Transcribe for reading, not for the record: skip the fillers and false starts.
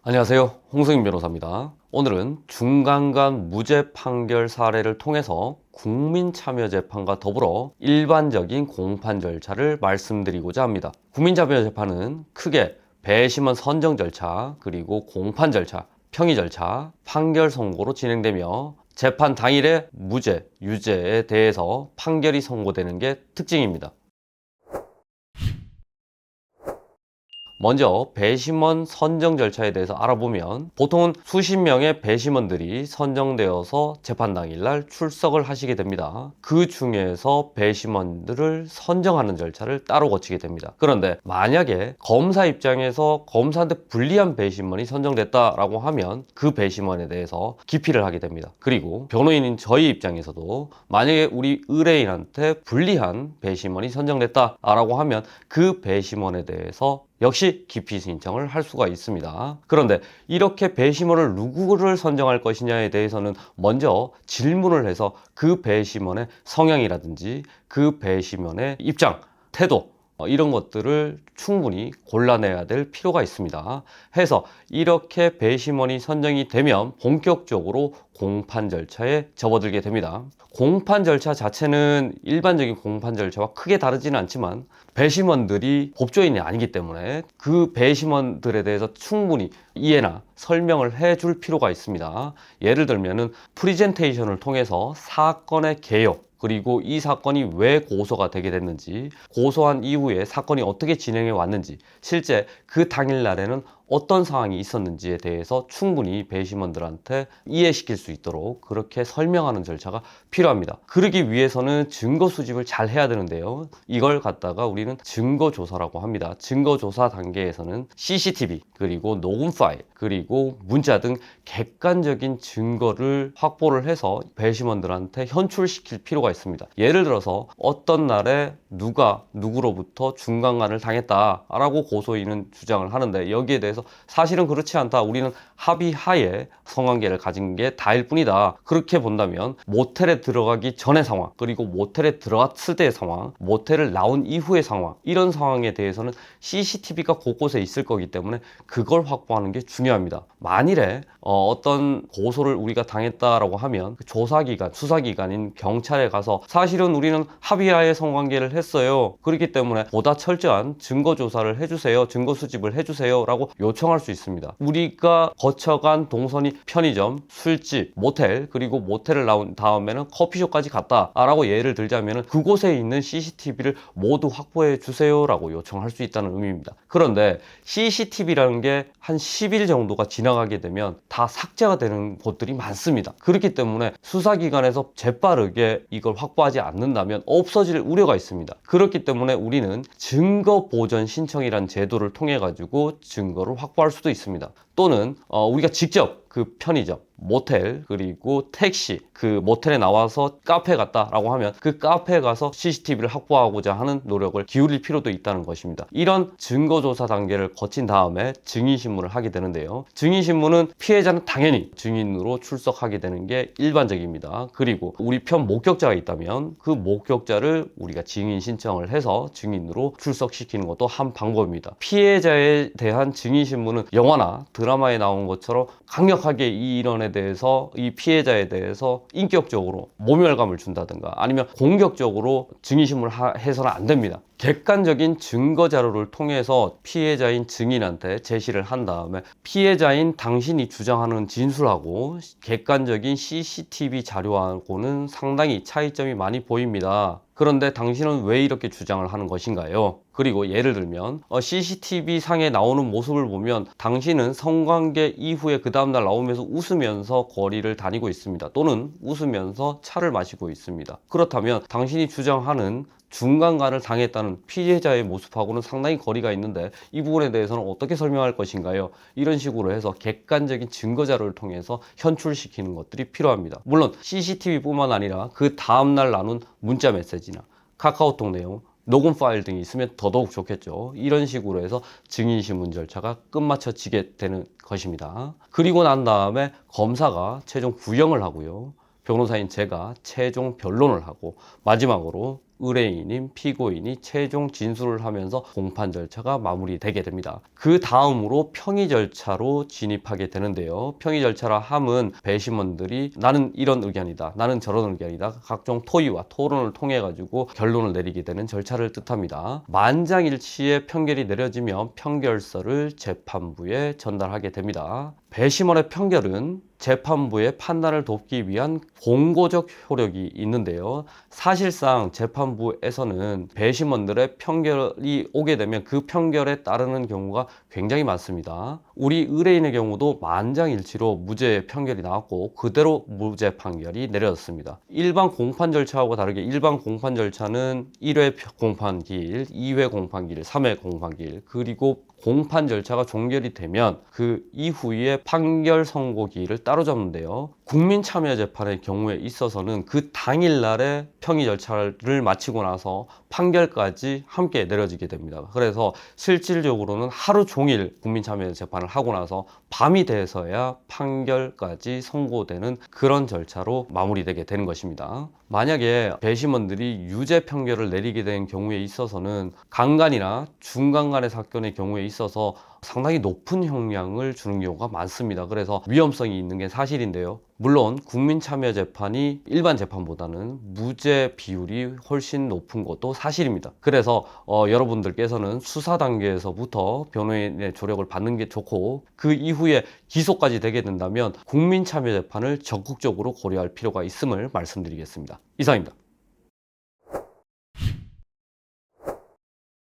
안녕하세요, 홍승인 변호사입니다. 오늘은 중간간 무죄 판결 사례를 통해서 국민참여재판과 더불어 일반적인 공판 절차를 말씀드리고자 합니다. 국민참여재판은 크게 배심원 선정 절차, 그리고 공판 절차, 평의 절차, 판결 선고로 진행되며 재판 당일에 무죄, 유죄에 대해서 판결이 선고되는 게 특징입니다. 먼저 배심원 선정 절차에 대해서 알아보면 보통은 수십 명의 배심원들이 선정되어서 재판 당일날 출석을 하시게 됩니다. 그 중에서 배심원들을 선정하는 절차를 따로 거치게 됩니다. 그런데 만약에 검사 입장에서 검사한테 불리한 배심원이 선정됐다라고 하면 그 배심원에 대해서 기피를 하게 됩니다. 그리고 변호인인 저희 입장에서도 만약에 우리 의뢰인한테 불리한 배심원이 선정됐다라고 하면 그 배심원에 대해서 역시 기피 신청을 할 수가 있습니다. 그런데 이렇게 배심원을 누구를 선정할 것이냐에 대해서는 먼저 질문을 해서 그 배심원의 성향이라든지 그 배심원의 입장, 태도 이런 것들을 충분히 골라내야 될 필요가 있습니다. 해서 이렇게 배심원이 선정이 되면 본격적으로 공판 절차에 접어들게 됩니다. 공판 절차 자체는 일반적인 공판 절차와 크게 다르지는 않지만 배심원들이 법조인이 아니기 때문에 그 배심원들에 대해서 충분히 이해나 설명을 해줄 필요가 있습니다. 예를 들면은 프리젠테이션을 통해서 사건의 개요, 그리고 이 사건이 왜 고소가 되게 됐는지, 고소한 이후에 사건이 어떻게 진행해 왔는지, 실제 그 당일날에는 어떤 상황이 있었는지에 대해서 충분히 배심원들한테 이해시킬 수 있도록 그렇게 설명하는 절차가 필요합니다. 그러기 위해서는 증거 수집을 잘 해야 되는데요. 이걸 갖다가 우리는 증거조사라고 합니다. 증거조사 단계에서는 CCTV, 그리고 녹음 파일, 그리고 문자 등 객관적인 증거를 확보를 해서 배심원들한테 현출시킬 필요가 있습니다. 예를 들어서 어떤 날에 누가 누구로부터 중간간을 당했다라고 고소인은 주장을 하는데 여기에 대해서 사실은 그렇지 않다. 우리는 합의하에 성관계를 가진 게 다일 뿐이다. 그렇게 본다면 모텔에 들어가기 전의 상황, 그리고 모텔에 들어갔을 때의 상황, 모텔을 나온 이후의 상황, 이런 상황에 대해서는 CCTV가 곳곳에 있을 거기 때문에 그걸 확보하는 게 중요합니다. 만일에 어떤 고소를 우리가 당했다라고 하면 그 조사기관, 수사기관인 경찰에 가서 사실은 우리는 합의하에 성관계를 했어요. 그렇기 때문에 보다 철저한 증거조사를 해주세요. 증거 수집을 해주세요. 라고 요청할 수 있습니다. 우리가 거쳐간 동선이 편의점, 술집, 모텔, 그리고 모텔을 나온 다음에는 커피숍까지 갔다 라고 예를 들자면 그곳에 있는 CCTV를 모두 확보해 주세요 라고 요청할 수 있다는 의미입니다. 그런데 CCTV라는 게 한 10일 정도가 지나가게 되면 다 삭제가 되는 곳들이 많습니다. 그렇기 때문에 수사기관에서 재빠르게 이걸 확보하지 않는다면 없어질 우려가 있습니다. 그렇기 때문에 우리는 증거보전 신청이란 제도를 통해 가지고 증거를 확보할 수도 있습니다. 또는 우리가 직접 그 편의점, 모텔, 그리고 택시, 그 모텔에 나와서 카페에 갔다라고 하면 그 카페에 가서 CCTV를 확보하고자 하는 노력을 기울일 필요도 있다는 것입니다. 이런 증거조사 단계를 거친 다음에 증인신문을 하게 되는데요. 증인신문은 피해자는 당연히 증인으로 출석하게 되는 게 일반적입니다. 그리고 우리 편 목격자가 있다면 그 목격자를 우리가 증인 신청을 해서 증인으로 출석시키는 것도 한 방법입니다. 피해자에 대한 증인신문은 영화나 드라마에 나온 것처럼 강력하게 이 일원에 대해서, 이 피해자에 대해서 인격적으로 모멸감을 준다든가 아니면 공격적으로 증인신문을 해서는 안 됩니다. 객관적인 증거 자료를 통해서 피해자인 증인한테 제시를 한 다음에 피해자인 당신이 주장하는 진술하고 객관적인 CCTV 자료하고는 상당히 차이점이 많이 보입니다. 그런데 당신은 왜 이렇게 주장을 하는 것인가요? 그리고 예를 들면 CCTV 상에 나오는 모습을 보면 당신은 성관계 이후에 그 다음날 나오면서 웃으면서 거리를 다니고 있습니다. 또는 웃으면서 차를 마시고 있습니다. 그렇다면 당신이 주장하는 중간간을 당했다는 피해자의 모습하고는 상당히 거리가 있는데 이 부분에 대해서는 어떻게 설명할 것인가요? 이런 식으로 해서 객관적인 증거 자료를 통해서 현출시키는 것들이 필요합니다. 물론 CCTV뿐만 아니라 그 다음날 나눈 문자 메시지나 카카오톡 내용, 녹음 파일 등이 있으면 더더욱 좋겠죠. 이런 식으로 해서 증인신문 절차가 끝마쳐지게 되는 것입니다. 그리고 난 다음에 검사가 최종 구형을 하고요. 변호사인 제가 최종 변론을 하고 마지막으로 의뢰인인 피고인이 최종 진술을 하면서 공판 절차가 마무리되게 됩니다. 그 다음으로 평의 절차로 진입하게 되는데요. 평의 절차라 함은 배심원들이 나는 이런 의견이다, 나는 저런 의견이다, 각종 토의와 토론을 통해 가지고 결론을 내리게 되는 절차를 뜻합니다. 만장일치의 판결이 내려지면 판결서를 재판부에 전달하게 됩니다. 배심원의 판결은 재판부의 판단을 돕기 위한 공고적 효력이 있는데요. 사실상 재판부에서는 배심원들의 판결이 오게 되면 그 판결에 따르는 경우가 굉장히 많습니다. 우리 의뢰인의 경우도 만장일치로 무죄 판결이 나왔고 그대로 무죄 판결이 내려졌습니다. 일반 공판 절차하고 다르게 일반 공판 절차는 1회 공판기일, 2회 공판기일, 3회 공판기일, 그리고 공판 절차가 종결이 되면 그 이후에 판결 선고기일을 따로 잡는데요. 국민참여재판의 경우에 있어서는 그 당일날에 평의 절차를 마치고 나서 판결까지 함께 내려지게 됩니다. 그래서 실질적으로는 하루 종일 국민참여재판을 하고 나서 밤이 돼서야 판결까지 선고되는 그런 절차로 마무리되게 되는 것입니다. 만약에 배심원들이 유죄 판결을 내리게 된 경우에 있어서는 강간이나 중강간의 사건의 경우에 있어서 상당히 높은 형량을 주는 경우가 많습니다. 그래서 위험성이 있는 게 사실인데요. 물론 국민참여재판이 일반 재판보다는 무죄 비율이 훨씬 높은 것도 사실입니다. 그래서 여러분들께서는 수사 단계에서부터 변호인의 조력을 받는 게 좋고 그 이후에 기소까지 되게 된다면 국민참여재판을 적극적으로 고려할 필요가 있음을 말씀드리겠습니다. 이상입니다.